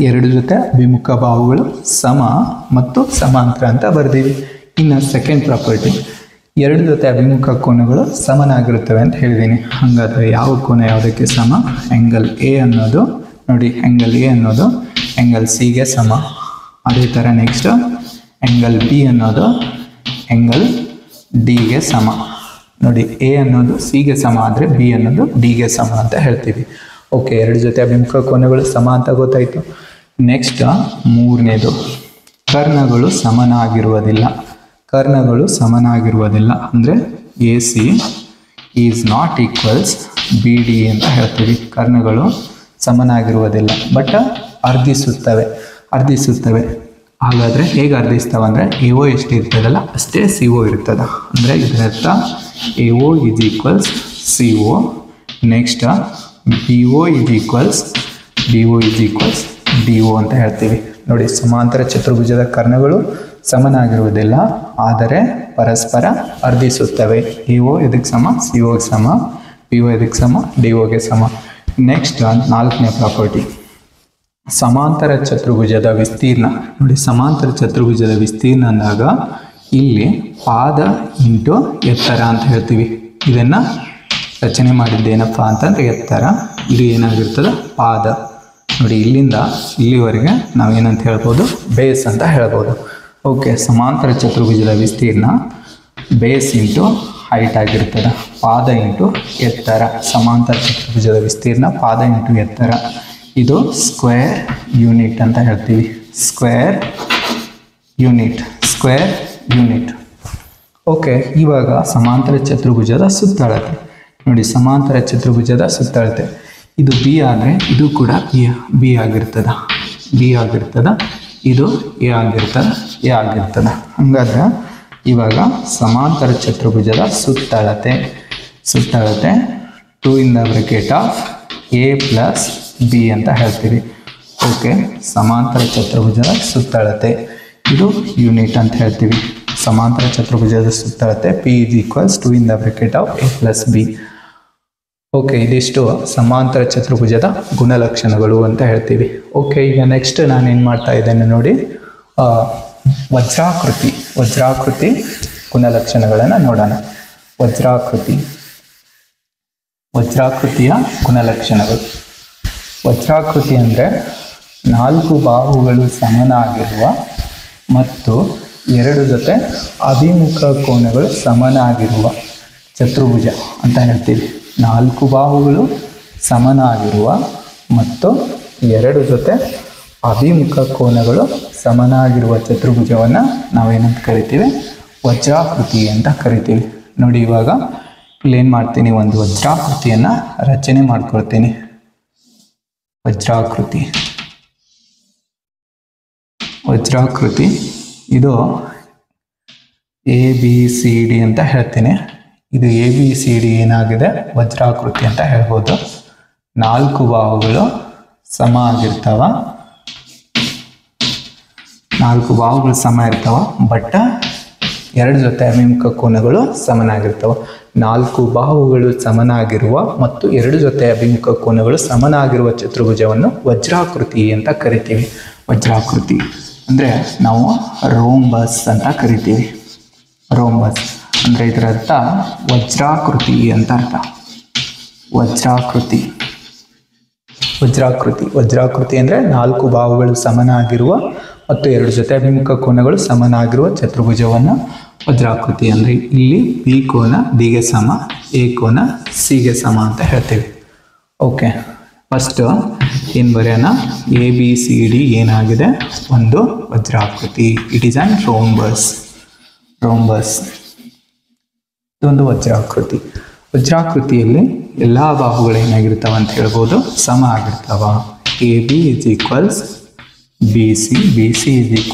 ಎರಡು ಜೊತೆ ಅಭಿಮುಖ ಬಾಹುಗಳು ಸಮ ಮತ್ತು ಸಮಾಂತರ ಅಂತ ಬರ್ದೀವಿ. ಇನ್ನು ಸೆಕೆಂಡ್ ಪ್ರಾಪರ್ಟಿ, ಎರಡು ಜೊತೆ ಅಭಿಮುಖ ಕೋನಗಳು ಸಮನಾಗಿರುತ್ತವೆ ಅಂತ ಹೇಳಿದ್ದೀನಿ. ಹಾಗಾದರೆ ಯಾವ ಕೋನ ಯಾವುದಕ್ಕೆ ಸಮ? ಆ್ಯಂಗಲ್ A ಅನ್ನೋದು ನೋಡಿ, ಆ್ಯಂಗಲ್ A ಅನ್ನೋದು ಆ್ಯಂಗಲ್ Cಗೆ ಸಮ. ಅದೇ ಥರ ನೆಕ್ಸ್ಟ್ ಆ್ಯಂಗಲ್ B ಅನ್ನೋದು ಆ್ಯಂಗಲ್ Dಗೆ ಸಮ. ನೋಡಿ, A ಅನ್ನೋದು Cಗೆ ಸಮ ಆದರೆ B ಅನ್ನೋದು Dಗೆ ಸಮ ಅಂತ ಹೇಳ್ತೀವಿ. ಓಕೆ, ಎರಡು ಜೊತೆ ಅಭಿಮುಖ ಕೋನಗಳು ಸಮ ಅಂತ ಗೊತ್ತಾಯಿತು. ನೆಕ್ಸ್ಟ್ ಮೂರನೇದು, ಕರ್ಣಗಳು ಸಮನಾಗಿರುವುದಿಲ್ಲ ಅಂದರೆ AC is naught equals BD ಅಂತ ಹೇಳ್ತೀವಿ. ಕರ್ಣಗಳು ಸಮನಾಗಿರುವುದಿಲ್ಲ ಬಟ್ ಅರ್ಧಿಸುತ್ತವೆ. ಹಾಗಾದರೆ ಹೇಗೆ ಅರ್ಧಿಸ್ತವೆ ಅಂದರೆ AO ಎಷ್ಟು ಇರ್ತದಲ್ಲ ಅಷ್ಟೇ CO ಇರ್ತದ. ಅಂದರೆ ಇದರರ್ಥ AO is equals CO. Next BO is equals DO ಅಂತ ಹೇಳ್ತೀವಿ. ನೋಡಿ, ಸಮಾಂತರ ಚತುರ್ಭುಜದ ಕರ್ಣಗಳು ಸಮನಾಗಿರುವುದಿಲ್ಲ ಆದರೆ ಪರಸ್ಪರ ಅರ್ಧಿಸುತ್ತವೆ. AO ಇದಕ್ಕೆ ಸಮ, COಗೆ ಸಮ, BO ಇದಕ್ಕೆ ಸಮ, DOಗೆ ಸಮ. ನೆಕ್ಸ್ಟ್ ನಾಲ್ಕನೇ ಪ್ರಾಪರ್ಟಿ, ಸಮಾಂತರ ಚತುರ್ಭುಜದ ವಿಸ್ತೀರ್ಣ. ನೋಡಿ, ಸಮಾಂತರ ಚತುರ್ಭುಜದ ವಿಸ್ತೀರ್ಣ ಅಂದಾಗ ಇಲ್ಲಿ ಪಾದ ಇಂಟು ಎತ್ತರ ಅಂತ ಹೇಳ್ತೀವಿ. ಇದನ್ನು ರಚನೆ ಮಾಡಿದ್ದೇನಪ್ಪ ಅಂತಂದರೆ ಎತ್ತರ. ಇದು ಏನಾಗಿರ್ತದೆ, ಪಾದ. ನೋಡಿ, ಇಲ್ಲಿಂದ ಇಲ್ಲಿವರೆಗೆ ನಾವೇನಂತ ಹೇಳ್ಬೋದು, ಬೇಸ್ ಅಂತ ಹೇಳ್ಬೋದು. ಓಕೆ, ಸಮಾಂತರ ಚತುರ್ಭುಜದ ವಿಸ್ತೀರ್ಣ ಬೇಸ್ ಇಂಟು ಹೈಟ್ ಆಗಿರ್ತದೆ, ಪಾದ ಇಂಟು ಎತ್ತರ. ಸಮಾಂತರ ಚತುರ್ಭುಜದ ವಿಸ್ತೀರ್ಣ ಪಾದ ಇಂಟು ಎತ್ತರ. ಇದು ಸ್ಕ್ವೇರ್ ಯೂನಿಟ್ ಅಂತ ಹೇಳ್ತೀವಿ. Square unit. ಓಕೆ, ಇವಾಗ ಸಮಾಂತರ ಚತುರ್ಭುಜದ ಸುತ್ತಳತೆ ನೋಡಿ. ಸಮಾಂತರ ಚತುರ್ಭುಜದ ಸುತ್ತಳತೆ ಇದು B ಆದರೆ ಇದು ಕೂಡ B ಆಗಿರ್ತದ. ಇದು A ಆಗಿರ್ತದ. ಹಂಗಾದ್ರೆ ಇವಾಗ ಸಮಾಂತರ ಚತುರ್ಭುಜದ ಸುತ್ತಳತೆ 2 in the bracket of A plus B ಅಂತ ಹೇಳ್ತೀವಿ. ಓಕೆ, ಸಮಾಂತರ ಚತುರ್ಭುಜದ ಸುತ್ತಳತೆ ಇದು ಯೂನಿಟ್ ಅಂತ ಹೇಳ್ತೀವಿ. ಸಮಾಂತರ ಚತುರ್ಭುಜದ ಸುತ್ತಳತೆ P = 2 in the bracket of A plus B. Okay, ಇದಿಷ್ಟು ಸಮಾಂತರ ಚತುರ್ಭುಜದ ಗುಣಲಕ್ಷಣಗಳು ಅಂತ ಹೇಳ್ತೀವಿ. ಓಕೆ, ಈಗ ನೆಕ್ಸ್ಟ್ ನಾನೇನು ಮಾಡ್ತಾ ಇದ್ದೇನೆ ನೋಡಿ, ವಜ್ರಾಕೃತಿ ಗುಣಲಕ್ಷಣಗಳನ್ನು ನೋಡೋಣ. ವಜ್ರಾಕೃತಿಯ ಗುಣಲಕ್ಷಣಗಳು. ವಜ್ರಾಕೃತಿ ಅಂದರೆ 4 ಬಾಹುಗಳು ಸಮನಾಗಿರುವ ಮತ್ತು 2 ಜೊತೆ ಅಭಿಮುಖ ಕೋನಗಳು ಸಮನಾಗಿರುವ ಚತುರ್ಭುಜ ಅಂತ ಹೇಳ್ತೀವಿ. 4 ಬಾಹುಗಳು ಸಮನಾಗಿರುವ ಮತ್ತು 2 ಜೊತೆ ಅಭಿಮುಖ ಕೋನಗಳು ಸಮನಾಗಿರುವ ಚತುರ್ಭುಜವನ್ನು ನಾವೇನಂತ ಕರಿತೀವಿ? ವಜ್ರಾಕೃತಿ ಅಂತ ಕರಿತೀವಿ. ನೋಡಿ, ಇವಾಗ ಇಲ್ಲೇನು ಮಾಡ್ತೀನಿ, ಒಂದು ವಜ್ರಾಕೃತಿಯನ್ನು ರಚನೆ ಮಾಡ್ಕೊಳ್ತೀನಿ. ವಜ್ರಾಕೃತಿ ಇದು ABCD ಅಂತ ಹೇಳ್ತೀನಿ. ಇದು ABCD ಏನಾಗಿದೆ? ವಜ್ರಾಕೃತಿ ಅಂತ ಹೇಳ್ಬೋದು. 4 ಬಾಹುಗಳು ಸಮ ಆಗಿರ್ತಾವ, 4 ಬಾಹುಗಳು ಸಮ ಇರ್ತಾವ, ಬಟ್ 2 ಜೊತೆ ಅಭಿಮುಖ ಕೋನಗಳು ಸಮನಾಗಿರ್ತಾವ. 4 ಬಾಹುಗಳು ಸಮನಾಗಿರುವ ಮತ್ತು 2 ಜೊತೆ ಅಭಿಮುಖ ಕೋನಗಳು ಸಮನಾಗಿರುವ ಚತುರ್ಭುಜವನ್ನು ವಜ್ರಾಕೃತಿ ಅಂತ ಕರಿತೀವಿ. ವಜ್ರಾಕೃತಿ ಅಂದರೆ ನಾವು ರೋಂಬಸ್ ಅಂತ ಕರಿತೀವಿ. ರೋಂಬಸ್ ಅಂದರೆ ಇದರ ಅರ್ಥ ವಜ್ರಾಕೃತಿ ಅಂತ ಅರ್ಥ. ವಜ್ರಾಕೃತಿ ಅಂದರೆ 4 ಬಾಹುಗಳು ಸಮನಾಗಿರುವ ಮತ್ತು 2 ಜೊತೆ ಅಭಿಮುಖ ಕೋನಗಳು ಸಮನಾಗಿರುವ ಚತುರ್ಭುಜವನ್ನು ವಜ್ರಾಕೃತಿ ಅಂದರೆ ಇಲ್ಲಿ ಬಿ ಕೋನ ಡಿಗೆ ಸಮ, ಎ ಕೋನ ಸಿಗೆ ಸಮ ಅಂತ ಹೇಳ್ತೀವಿ. ಓಕೆ, ಫಸ್ಟ್ ಏನು ಬರೆಯೋಣ? ABCD ಏನಾಗಿದೆ? ಒಂದು ವಜ್ರಾಕೃತಿ. It is an rhombus. ಇದೊಂದು ವಜ್ರಾಕೃತಿಯಲ್ಲಿ ಎಲ್ಲ ಬಾಹುಗಳು ಏನಾಗಿರ್ತಾವ ಅಂತ ಹೇಳ್ಬೋದು? ಸಮ ಆಗಿರ್ತಾವ. AB = BC, BC =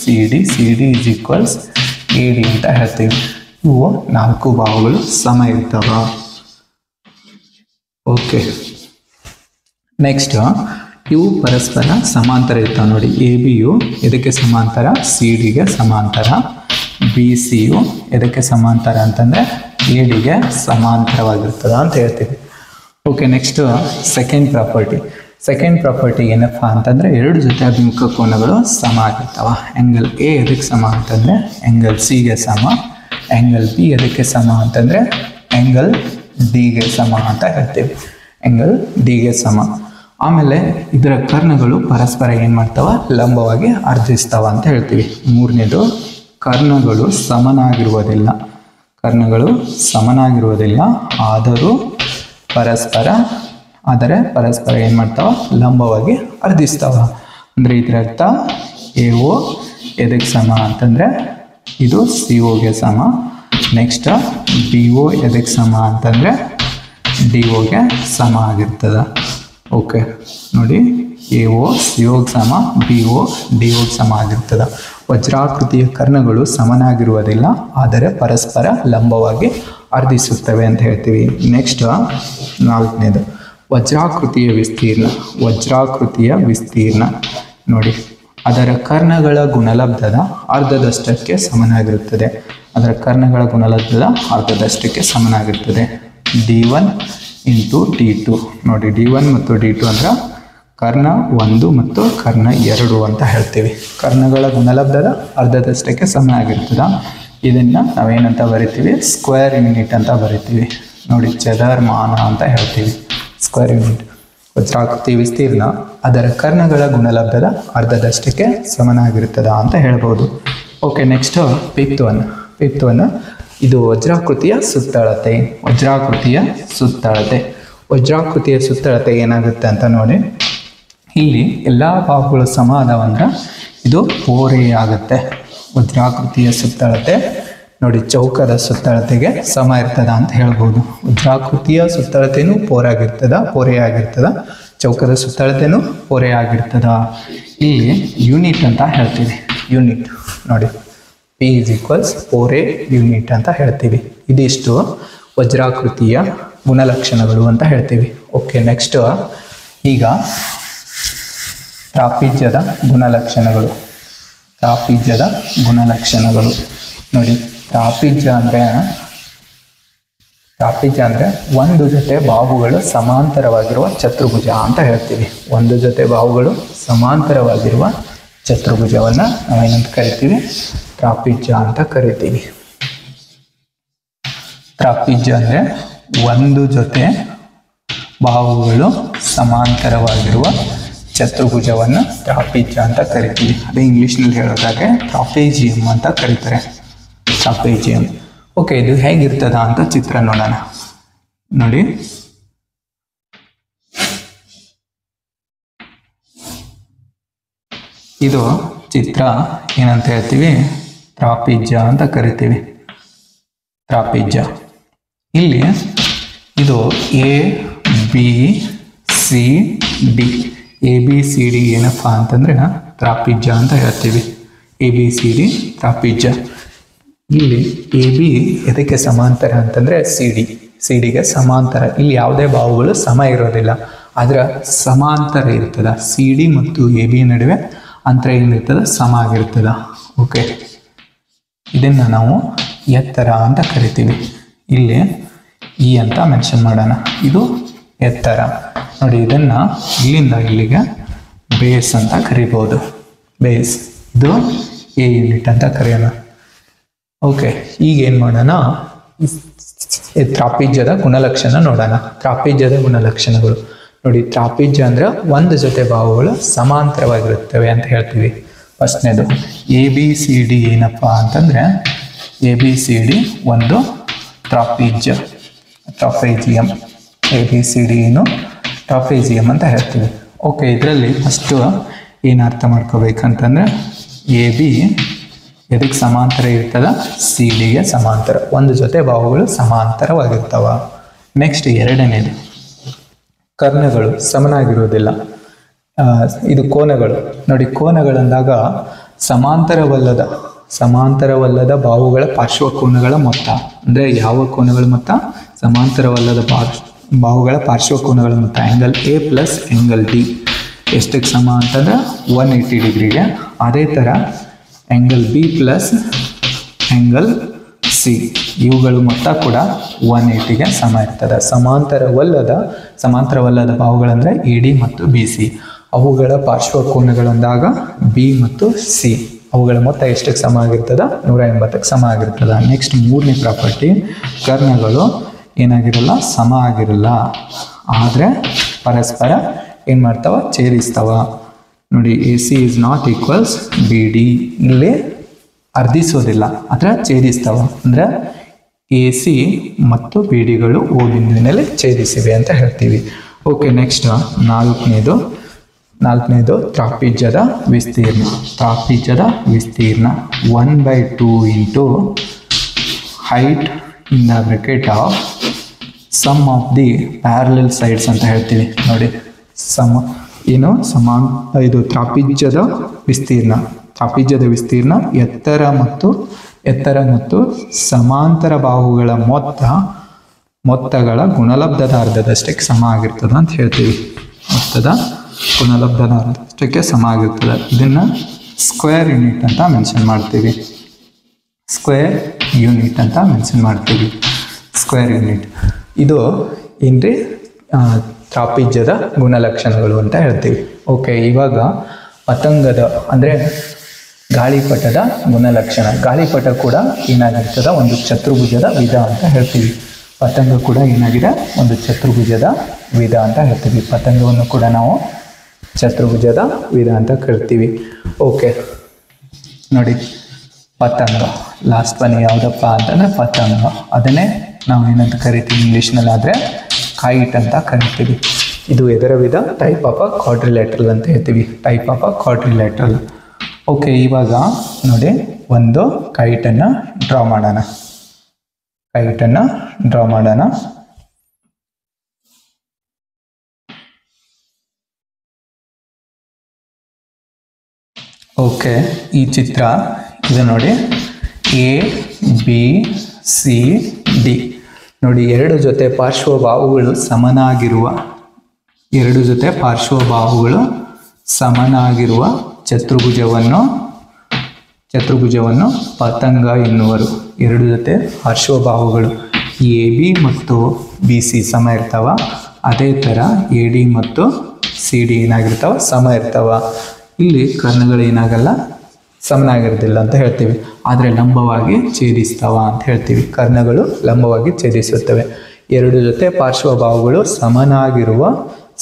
CD, CD = AD ಅಂತ ಹೇಳ್ತೀವಿ. ಇವು 4 ಬಾಹುಗಳು ಸಮ ಇರ್ತಾವ. ಓಕೆ, ನೆಕ್ಸ್ಟ್ ಇವು ಪರಸ್ಪರ ಸಮಾಂತರ ಇರ್ತಾವೆ. ನೋಡಿ, ABಯು ಇದಕ್ಕೆ ಸಮಾಂತರ, CDಗೆ ಸಮಾಂತರ. BCಯು ಇದಕ್ಕೆ ಸಮಾಂತರ ಅಂತಂದರೆ ADಗೆ ಸಮಾಂತರವಾಗಿರ್ತದ ಅಂತ ಹೇಳ್ತೀವಿ. ಓಕೆ, ನೆಕ್ಸ್ಟ್ ಸೆಕೆಂಡ್ ಪ್ರಾಪರ್ಟಿ ಏನಪ್ಪ ಅಂತಂದರೆ 2 ಜೊತೆ ಅಭಿಮುಖ ಕೋನಗಳು ಸಮ ಆಗಿರ್ತಾವ. ಆ್ಯಂಗಲ್ A ಎದಕ್ಕೆ ಸಮ ಅಂತಂದರೆ ಆ್ಯಂಗಲ್ Cಗೆ ಸಮ. ಆ್ಯಂಗಲ್ B ಎದಕ್ಕೆ ಸಮ ಅಂತಂದರೆ ಆ್ಯಂಗಲ್ Dಗೆ ಸಮ ಅಂತ ಹೇಳ್ತೀವಿ. ಆ್ಯಂಗಲ್ Dಗೆ ಸಮ. ಆಮೇಲೆ ಇದರ ಕರ್ಣಗಳು ಪರಸ್ಪರ ಏನು ಮಾಡ್ತಾವ? ಲಂಬವಾಗಿ ಅರ್ಧಿಸ್ತಾವ ಅಂತ ಹೇಳ್ತೀವಿ. ಮೂರನೇದು, ಕರ್ಣಗಳು ಸಮನಾಗಿರುವುದಿಲ್ಲ, ಆದರೂ ಪರಸ್ಪರ ಏನು ಮಾಡ್ತಾವ? ಲಂಬವಾಗಿ ಅರ್ಧಿಸ್ತಾವ. ಅಂದರೆ ಇದರ ಅರ್ಥ AO ಎದಕ್ಕೆ ಸಮ ಅಂತಂದರೆ ಇದು COಗೆ ಸಮ. ನೆಕ್ಸ್ಟ್ BO ಎದಕ್ಕೆ ಸಮ ಅಂತಂದರೆ DOಗೆ ಸಮ ಆಗಿರ್ತದ. ಓಕೆ, ನೋಡಿ, AO COಗೆ ಸಮ, BO DOಗೆ ಸಮ ಆಗಿರ್ತದ. ವಜ್ರಾಕೃತಿಯ ಕರ್ಣಗಳು ಸಮನಾಗಿರುವುದಿಲ್ಲ, ಆದರೆ ಪರಸ್ಪರ ಲಂಬವಾಗಿ ಅರ್ಧಿಸುತ್ತವೆ ಅಂತ ಹೇಳ್ತೀವಿ. ನೆಕ್ಸ್ಟ್ 4ನೇದು, ವಜ್ರಾಕೃತಿಯ ವಿಸ್ತೀರ್ಣ. ನೋಡಿ, ಅದರ ಕರ್ಣಗಳ ಗುಣಲಬ್ಧದ ಅರ್ಧದಷ್ಟಕ್ಕೆ ಸಮನಾಗಿರುತ್ತದೆ. D1 × D2. ನೋಡಿ, D1 ಮತ್ತು D2 ಅಂದ್ರೆ ಕರ್ಣ 1 ಮತ್ತು ಕರ್ಣ 2 ಅಂತ ಹೇಳ್ತೀವಿ. ಕರ್ಣಗಳ ಗುಣಲಬ್ಧದ ಅರ್ಧದಷ್ಟಕ್ಕೆ ಸಮನಾಗಿರ್ತದ. ಇದನ್ನು ನಾವೇನಂತ ಬರಿತೀವಿ? ಸ್ಕ್ವೇರ್ ಯೂನಿಟ್ ಅಂತ ಬರಿತೀವಿ. ನೋಡಿ, ಚದರ್ಮಾನ ಅಂತ ಹೇಳ್ತೀವಿ. Square unit. ವಜ್ರಾಕೃತಿ ವಿಸ್ತೀರ್ಣ ಅದರ ಕರ್ಣಗಳ ಗುಣಲಬ್ಧದ ಅರ್ಧದಷ್ಟಕ್ಕೆ ಸಮನಾಗಿರ್ತದ ಅಂತ ಹೇಳ್ಬೋದು. ಓಕೆ, ನೆಕ್ಸ್ಟ್ ಫಿಫ್ತ್ ಒನ್ ಇದು ವಜ್ರಾಕೃತಿಯ ಸುತ್ತಳತೆ ಏನಾಗುತ್ತೆ ಅಂತ ನೋಡಿ. ಇಲ್ಲಿ ಎಲ್ಲ ಬಾಹುಗಳು ಸಮ ಆದವಂದ್ರೆ ಇದು ಓರೆಯಾಗುತ್ತೆ. ವಜ್ರಾಕೃತಿಯ ಸುತ್ತಳತೆ ನೋಡಿ ಚೌಕದ ಸುತ್ತಳತೆಗೆ ಸಮ ಇರ್ತದ ಅಂತ ಹೇಳ್ಬೋದು. ವಜ್ರಾಕೃತಿಯ ಸುತ್ತಳತೆನೂ ಪೋರೆಯಾಗಿರ್ತದ, ಚೌಕದ ಸುತ್ತಳತೆನೂ ಪೋರೆಯಾಗಿರ್ತದ. ಇಲ್ಲಿ ಯೂನಿಟ್ ಅಂತ ಹೇಳ್ತೀವಿ. ಯೂನಿಟ್ ನೋಡಿ, P = ಪೋರೆ ಯೂನಿಟ್ ಅಂತ ಹೇಳ್ತೀವಿ. ಇದಿಷ್ಟು ವಜ್ರಾಕೃತಿಯ ಗುಣಲಕ್ಷಣಗಳು ಅಂತ ಹೇಳ್ತೀವಿ. ಓಕೆ, ನೆಕ್ಸ್ಟ್ ಈಗ ತ್ರಾಪಿಜ್ಯದ ಗುಣಲಕ್ಷಣಗಳು. ತ್ರಾಪಿಜ್ಯದ ಗುಣಲಕ್ಷಣಗಳು ನೋಡಿ, ತ್ರಾಪಿಜ್ಯ ಅಂದರೆ ಒಂದು ಜೊತೆ ಬಾಹುಗಳು ಸಮಾಂತರವಾಗಿರುವ ಚತುರ್ಭುಜ ಅಂತ ಹೇಳ್ತೀವಿ. ಒಂದು ಜೊತೆ ಬಾಹುಗಳು ಸಮಾಂತರವಾಗಿರುವ ಚತುರ್ಭುಜವನ್ನು ನಾವೇನಂತ ಕರಿತೀವಿ? ತ್ರಾಪಿಜ್ಯ ಅಂತ ಕರಿತೀವಿ. ತ್ರಾಪಿಜ್ಯ ಅಂದರೆ ಒಂದು ಜೊತೆ ಬಾಹುಗಳು ಸಮಾಂತರವಾಗಿರುವ ಚತುರ್ಭುಜವನ್ನು ತ್ರಾಪಿಜ್ಯ ಅಂತ ಕರಿತೀವಿ. ಅದೇ ಇಂಗ್ಲೀಷ್ನಲ್ಲಿ ಹೇಳೋದಾದ್ರೆ ಟ್ರಾಪೇಜಿಯಂ ಅಂತ ಕರೀತಾರೆ. ಟ್ರಾಪೇಜಿಯಂ. ಓಕೆ, ಇದು ಹೇಗಿರ್ತದ ಅಂತ ಚಿತ್ರ ನೋಡೋಣ. ನೋಡಿ, ಇದು ಚಿತ್ರ ಏನಂತ ಹೇಳ್ತೀವಿ? ತ್ರಾಪಿಜ್ಯ ಅಂತ ಕರಿತೀವಿ. ತ್ರಾಪಿಜ್ಯ. ಇಲ್ಲಿ ಇದು A B C D. A B C D ಏನಪ್ಪ ಅಂತಂದ್ರೆ ತ್ರಾಪಿಜ್ಯ ಅಂತ ಹೇಳ್ತೀವಿ. ಎ ಬಿ ಸಿ ಡಿ ತ್ರಾಪಿಜ್ಯ. ಇಲ್ಲಿ ಎ ಬಿ ಎದಕ್ಕೆ ಸಮಾಂತರ ಅಂತಂದ್ರೆ ಸಿ ಡಿಗೆ ಸಮಾಂತರ. ಇಲ್ಲಿ ಯಾವುದೇ ಬಾಹುಗಳು ಸಮ ಇರೋದಿಲ್ಲ, ಆದ್ರೆ ಸಮಾಂತರ ಇರ್ತದ. ಸಿ ಡಿ ಮತ್ತು ಎ ಬಿ ನಡುವೆ ಅಂತರ ಏನಿರ್ತದ? ಸಮ ಆಗಿರ್ತದ. ಓಕೆ, ಇದನ್ನ ನಾವು ಎತ್ತರ ಅಂತ ಕರಿತೀವಿ. ಇಲ್ಲಿ ಇ ಅಂತ ಮೆನ್ಷನ್ ಮಾಡೋಣ. ಇದು ಎತ್ತರ. ನೋಡಿ, ಇದನ್ನ ಇಲ್ಲಿಂದ ಇಲ್ಲಿಗೆ ಬೇಸ್ ಅಂತ ಕರಿಬಹುದು. ಬೇಸ್. ಇದು ಎ ಯೂನಿಟ್ ಅಂತ ಕರೆಯೋಣ. ಓಕೆ, ಈಗ ಏನು ಮಾಡೋಣ? ತ್ರಾಪಿಜ್ಯದ ಗುಣಲಕ್ಷಣ ನೋಡೋಣ. ತ್ರಾಪಿಜ್ಯದ ಗುಣಲಕ್ಷಣಗಳು ನೋಡಿ, ತ್ರಾಪಿಜ್ಯ ಅಂದ್ರೆ ಒಂದು ಜೊತೆ ಬಾಹುಗಳು ಸಮಾಂತರವಾಗಿರುತ್ತವೆ ಅಂತ ಹೇಳ್ತೀವಿ. ಫಸ್ಟ್ನೇದು ಎ ಬಿ ಸಿ ಡಿ ಏನಪ್ಪ ಅಂತಂದ್ರೆ ಎ ಬಿ ಸಿ ಡಿ ಒಂದು ಟ್ರಾಪೇಜಿಯಂ. ಎ ಬಿ ಸಿ ಡಿ ಏನು ಟ್ರಾಪೇಜಿಯಂ ಅಂತ ಹೇಳ್ತೀವಿ. ಓಕೆ, ಇದರಲ್ಲಿ ಫಸ್ಟು ಏನು ಅರ್ಥ ಮಾಡ್ಕೋಬೇಕಂತಂದ್ರೆ ಎ ಬಿ ಎದಕ್ಕೆ ಸಮಾಂತರ ಇರ್ತದ? ಸಿ ಡಿಗೆ ಸಮಾಂತರ. ಒಂದು ಜೊತೆ ಬಾಹುಗಳು ಸಮಾಂತರವಾಗಿರ್ತಾವ. ನೆಕ್ಸ್ಟ್ ಎರಡನೇದು ಕರ್ಣಗಳು ಸಮನಾಗಿರುವುದಿಲ್ಲ. ಇದು ಕೋನಗಳು. ನೋಡಿ, ಕೋನಗಳಂದಾಗ ಸಮಾಂತರವಲ್ಲದ ಬಾಹುಗಳ ಪಾರ್ಶ್ವಕೋನಗಳ ಮೊತ್ತ. ಅಂದರೆ ಯಾವ ಕೋನಗಳ ಮೊತ್ತ? ಸಮಾಂತರವಲ್ಲದ ಬಾಹುಗಳ ಪಾರ್ಶ್ವಕೋನಗಳ ಮೊತ್ತ. Angle A plus angle D ಎಷ್ಟಕ್ಕೆ ಸಮ ಅಂತಂದ್ರೆ 180 ಡಿಗ್ರಿಗೆ. ಅದೇ ಥರ angle B plus angle C ಇವುಗಳು ಮೊತ್ತ ಕೂಡ 180ಗೆ ಸಮ ಇರ್ತದೆ. ಸಮಾಂತರವಲ್ಲದ ಬಾಹುಗಳಂದ್ರೆ ಎ ಡಿ ಮತ್ತು ಬಿ ಸಿ. ಅವುಗಳ ಪಾರ್ಶ್ವಕೋನಗಳಂದಾಗ ಬಿ ಮತ್ತು ಸಿ ಅವುಗಳ ಮೊತ್ತ ಎಷ್ಟಕ್ಕೆ ಸಮ ಆಗಿರ್ತದ? 180ಕ್ಕೆ ಸಮ ಆಗಿರ್ತದ. ನೆಕ್ಸ್ಟ್ ಮೂರನೇ ಪ್ರಾಪರ್ಟಿ, ಕರ್ಣಗಳು ಏನಾಗಿರಲ್ಲ? ಸಮ ಆಗಿರಲ್ಲ. ಆದರೆ ಪರಸ್ಪರ ಏನು ಮಾಡ್ತಾವ? ಛೇದಿಸ್ತಾವ. ನೋಡಿ, A C is naught equals B D. ಇಲ್ಲಿ ಅರ್ಧಿಸೋದಿಲ್ಲ, ಅಥವಾ ಛೇದಿಸ್ತಾವ. ಅಂದ್ರೆ ಎ ಸಿ ಮತ್ತು ಬಿ ಡಿಗಳು ಓ ಬಿಂದುವಿನಲ್ಲಿ ಛೇದಿಸಿವೆ ಅಂತ ಹೇಳ್ತೀವಿ. ಓಕೆ, ನೆಕ್ಸ್ಟ್ ನಾಲ್ಕನೇದು ತ್ರಾಪಿಜ್ಯದ ವಿಸ್ತೀರ್ಣ. ತ್ರಾಪಿಜ್ಯದ ವಿಸ್ತೀರ್ಣ 1/2 into height in the bracket of sum of the parallel sides ಅಂತ ಹೇಳ್ತೀವಿ. ನೋಡಿ, ಇದು ತ್ರಾಪಿಜ್ಯದ ವಿಸ್ತೀರ್ಣ ಎತ್ತರ ಮತ್ತು ಸಮಾಂತರ ಬಾಹುಗಳ ಮೊತ್ತಗಳ ಗುಣಲಬ್ಧದ ಅರ್ಧದಷ್ಟಕ್ಕೆ ಸಮ ಆಗಿರ್ತದೆ ಅಂತ ಹೇಳ್ತೀವಿ. ಮೊತ್ತದ ಗುಣಲಬ್ಧದ ಅರ್ಧದಷ್ಟಕ್ಕೆ ಸಮ ಆಗಿರ್ತದೆ. ಇದನ್ನ ಸ್ಕ್ವೇರ್ ಯೂನಿಟ್ ಅಂತ ಮೆನ್ಷನ್ ಮಾಡ್ತೀವಿ. ಸ್ಕ್ವೇರ್ ಯೂನಿಟ್ ಇದು ಏನ್ರಿ? ತ್ರಾಪಿಜ್ಯದ ಗುಣಲಕ್ಷಣಗಳು ಅಂತ ಹೇಳ್ತೀವಿ. ಓಕೆ, ಇವಾಗ ಪತಂಗದ ಅಂದರೆ ಗಾಳಿಪಟದ ಗುಣಲಕ್ಷಣ. ಗಾಳಿಪಟ ಕೂಡ ಏನಾಗಿರ್ತದ? ಒಂದು ಚತುರ್ಭುಜದ ವಿಧ ಅಂತ ಹೇಳ್ತೀವಿ. ಪತಂಗ ಕೂಡ ಏನಾಗಿದೆ? ಒಂದು ಚತುರ್ಭುಜದ ವಿಧ ಅಂತ ಹೇಳ್ತೀವಿ. ಪತಂಗವನ್ನು ಕೂಡ ನಾವು ಚತುರ್ಭುಜದ ವಿಧ ಅಂತ ಕರಿತೀವಿ. ಓಕೆ, ನೋಡಿ, ಪತಂಗ ಲಾಸ್ಟ್ ಒನ್ ಯಾವುದಪ್ಪ ಅಂತಂದ್ರೆ ಪತಂಗ. ಅದನ್ನೇ ನಾವು ಏನಂತ ಕರಿತೀವಿ ಇಂಗ್ಲೀಷ್ನಲ್ಲಿ ಆದರೆ ಕೈಟ್ ಅಂತ ಕರಿತೀವಿ. ಇದು ಎದರ ವಿಧ? ಟೈಪ್ ಆಫ್ ಕ್ವಾಡ್ರಿಲ್ಯಾಟ್ರಲ್ ಅಂತ ಹೇಳ್ತೀವಿ. Type of quadrilateral. ಓಕೆ, ಇವಾಗ ನೋಡಿ ಒಂದು ಕೈಟನ್ನು ಡ್ರಾ ಮಾಡೋಣ. ಓಕೆ, ಈ ಚಿತ್ರ ಇದು ನೋಡಿ, ಎ ಬಿ ಸಿ ಡಿ. ನೋಡಿ, ಎರಡು ಜೊತೆ ಪಾರ್ಶ್ವಬಾಹುಗಳು ಎರಡು ಜೊತೆ ಪಾರ್ಶ್ವಬಾಹುಗಳು ಸಮನಾಗಿರುವ ಚತುರ್ಭುಜವನ್ನು ಪತಂಗ ಎನ್ನುವರು. ಎರಡು ಜೊತೆ ಪಾರ್ಶ್ವಬಾಹುಗಳು AB ಮತ್ತು BC ಸಮ ಇರ್ತಾವ. ಅದೇ ಥರ AD ಮತ್ತು CD ಏನಾಗಿರ್ತಾವ, ಸಮ ಇರ್ತಾವ. ಇಲ್ಲಿ ಕರ್ಣಗಳು ಏನಾಗಲ್ಲ, ಸಮನಾಗಿರೋದಿಲ್ಲ ಅಂತ ಹೇಳ್ತೀವಿ. ಆದರೆ ಲಂಬವಾಗಿ ಛೇದಿಸ್ತಾವ ಅಂತ ಹೇಳ್ತೀವಿ. ಕರ್ಣಗಳು ಲಂಬವಾಗಿ ಛೇದಿಸುತ್ತವೆ. ಎರಡು ಜೊತೆ ಪಾರ್ಶ್ವಬಾಹುಗಳು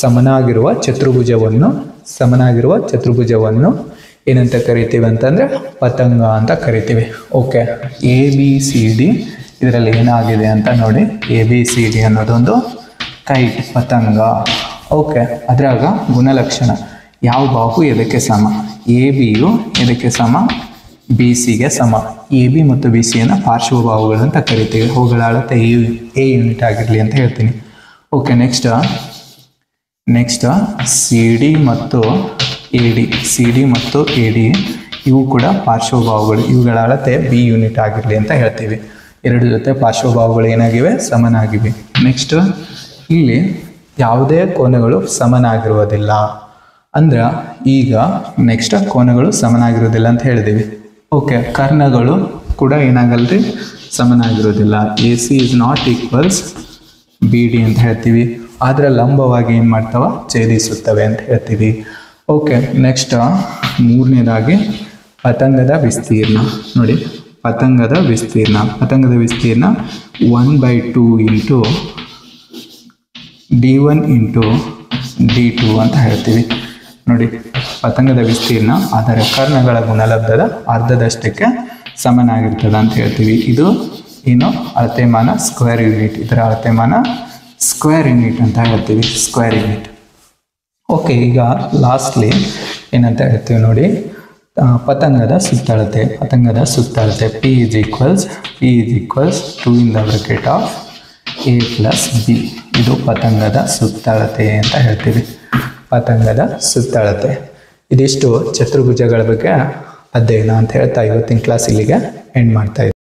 ಸಮನಾಗಿರುವ ಚತುರ್ಭುಜವನ್ನು ಏನಂತ ಕರಿತೀವಿ ಅಂತಂದರೆ ಪತಂಗ ಅಂತ ಕರಿತೀವಿ. ಓಕೆ, ABCD ಇದರಲ್ಲಿ ಏನಾಗಿದೆ ಅಂತ ನೋಡಿ. ABCD ಅನ್ನೋದೊಂದು ಕೈಟ್, ಪತಂಗ. ಓಕೆ, ಅದ್ರಾಗ ಗುಣಲಕ್ಷಣ ಯಾವ ಬಾಹು ಎದಕ್ಕೆ ಸಮ? ABಯು ಎದಕ್ಕೆ ಸಮ? BCಗೆ ಸಮ. AB ಮತ್ತು BCಯನ್ನು ಪಾರ್ಶ್ವಬಾಹುಗಳು ಅಂತ ಕರಿತೀವಿ. ಅವುಗಳ ಅಳತೆ A ಯೂನಿಟ್ ಆಗಿರಲಿ ಅಂತ ಹೇಳ್ತೀನಿ. ಓಕೆ, ನೆಕ್ಸ್ಟ್ CD ಮತ್ತು AD ಇವು ಕೂಡ ಪಾರ್ಶ್ವಬಾಹುಗಳು. ಇವುಗಳ ಅಳತೆ B ಯೂನಿಟ್ ಆಗಿರಲಿ ಅಂತ ಹೇಳ್ತೀವಿ. ಎರಡು ಜೊತೆ ಪಾರ್ಶ್ವಬಾಹುಗಳು ಏನಾಗಿವೆ, ಸಮನಾಗಿವೆ. ನೆಕ್ಸ್ಟ್ ಇಲ್ಲಿ ಯಾವುದೇ ಕೋನಗಳು ಸಮನಾಗಿರುವುದಿಲ್ಲ ಅಂದ್ರೆ ಈಗ ನೆಕ್ಸ್ಟ್ ಕೋನಗಳು ಸಮನಾಗಿರೋದಿಲ್ಲ ಅಂತ ಹೇಳಿದೀವಿ. ಓಕೆ, ಕರ್ಣಗಳು ಕೂಡ ಏನಾಗಲ್ರಿ, ಸಮನಾಗಿರೋದಿಲ್ಲ. AC is naught equals BD ಅಂತ ಹೇಳ್ತೀವಿ. ಆದರೆ ಲಂಬವಾಗಿ ಏನು ಮಾಡ್ತಾವ, ಛೇದಿಸುತ್ತವೆ ಅಂತ ಹೇಳ್ತೀವಿ. ಓಕೆ, ನೆಕ್ಸ್ಟ್ ಮೂರನೇದಾಗಿ ಪತಂಗದ ವಿಸ್ತೀರ್ಣ ನೋಡಿ. ಪತಂಗದ ವಿಸ್ತೀರ್ಣ 1/2 ಇಂಟು D1 ಇಂಟು D2 ಅಂತ ಹೇಳ್ತೀವಿ. ನೋಡಿ, ಪತಂಗದ ವಿಸ್ತೀರ್ಣ ಅದರ ಕರ್ಣಗಳ ಗುಣಲಬ್ಧದ ಅರ್ಧದಷ್ಟಕ್ಕೆ ಸಮನಾಗಿರ್ತದೆ ಅಂತ ಹೇಳ್ತೀವಿ. ಇದು ಏನು, ಅಳತೆಮಾನ ಸ್ಕ್ವೇರ್ ಯೂನಿಟ್. ಇದರ ಅಳತೆಮಾನ ಸ್ಕ್ವೇರ್ ಯೂನಿಟ್ ಅಂತ ಹೇಳ್ತೀವಿ, ಸ್ಕ್ವೇರ್ ಯೂನಿಟ್. ಓಕೆ, ಈಗ ಲಾಸ್ಟ್ಲಿ ಏನಂತ ಹೇಳ್ತೀವಿ ನೋಡಿ, ಪತಂಗದ ಸುತ್ತಳತೆ. P is equals 2 in the bracket of A plus B. ಇದು ಪತಂಗದ ಸುತ್ತಳತೆ ಅಂತ ಹೇಳ್ತೀವಿ. ಪತಂಗದ ಸುತ್ತಳತೆ. ಇದಿಷ್ಟು ಚತುರ್ಭುಜಗಳ ಬಗ್ಗೆ ಅಧ್ಯಯನ ಅಂತ ಹೇಳ್ತಾ ಇವತ್ತಿನ ಕ್ಲಾಸ್ ಇಲ್ಲಿಗೆ ಎಂಡ್ ಮಾಡ್ತಾ ಇದ್ದೀನಿ.